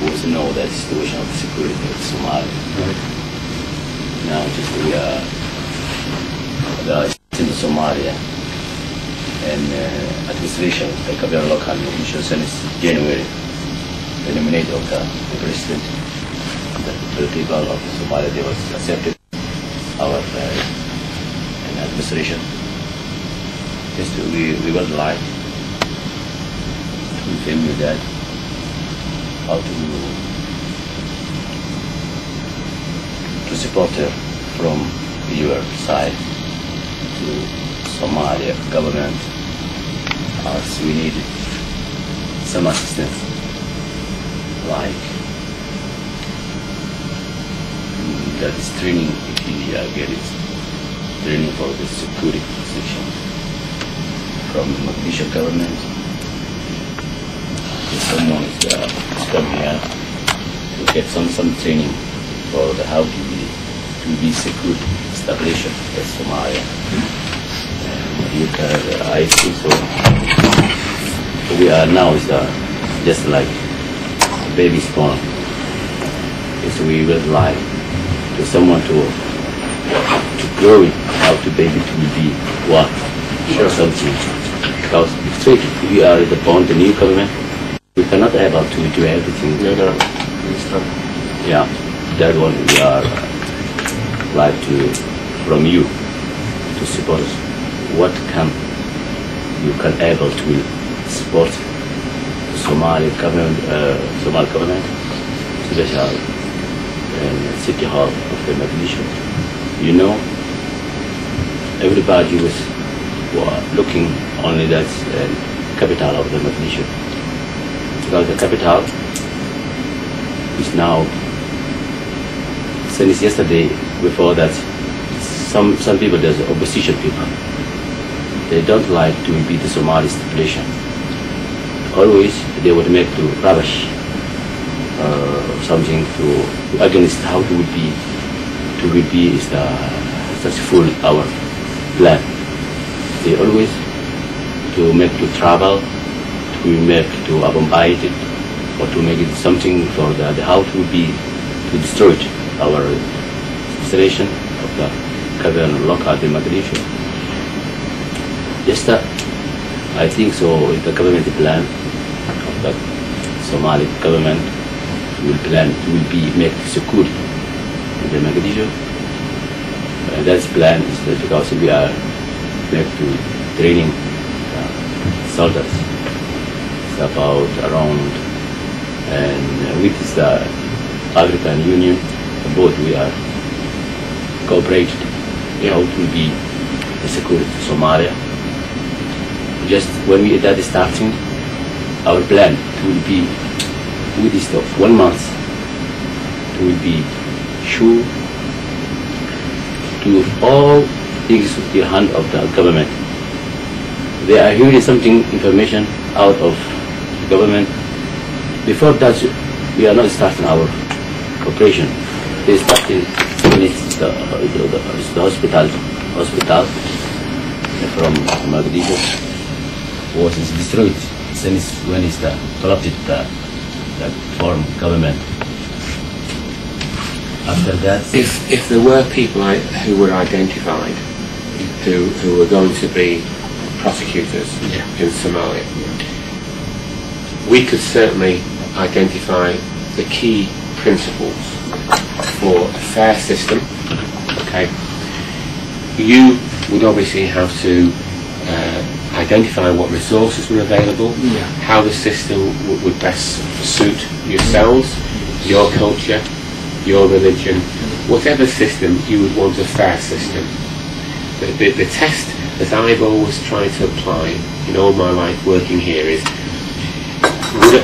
was know the situation of security in Somalia. Right. Now just we are in Somalia and administration like a very local issue since January. The nomination of the president, the people of Somalia, they was accepted our administration. Just we would like to inform you that how to support her from your side to Somalia government, as we need some assistance, like that is training, if you get it, training for the security section from the Mogadishu government. If someone is coming here to get some training for the how to be secure establishment in Somalia. And you can, I think so. We are now is just like a baby spawn. So we would like to someone to grow it, how to baby to be what, or something. Because straight we are the born the new government, we cannot able to do everything. No. Yeah, that one we are like to from you to support us. What can you can able to support the Somali government, especially in City Hall of the Mogadishu. You know, everybody was looking only that capital of the Mogadishu. Because the capital is now, since yesterday, before that, some people, there's opposition people. They don't like to be the Somali population. Always they would make to rubbish something to against how to be is the successful our plan. They always to make to travel, to make to abandon it, or to make it something for the how to destroy it, our installation of the government local in Mogadishu. Yes, I think so. The government plan of the Somali government will be make secure in the Mogadishu. That plan is that because we are make to training soldiers. It's about around, and with the African Union, both we are cooperated. How to be the security of Somalia. Just when we that is starting, our plan will be with this of 1 month. It will be sure to all things in the hand of the government. They are hearing something information out of the government. Before that, we are not starting our cooperation. They starting the hospital from Mogadishu was destroyed since when it's corrupted the foreign government. After that, If there were people who were identified who were going to be prosecutors in Somalia, we could certainly identify the key principles for a fair system. Okay, you would obviously have to identify what resources were available, how the system would best suit yourselves, your culture, your religion, whatever system you would want a fair system. The test that I've always tried to apply in all my life working here is,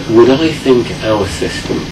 would I think our system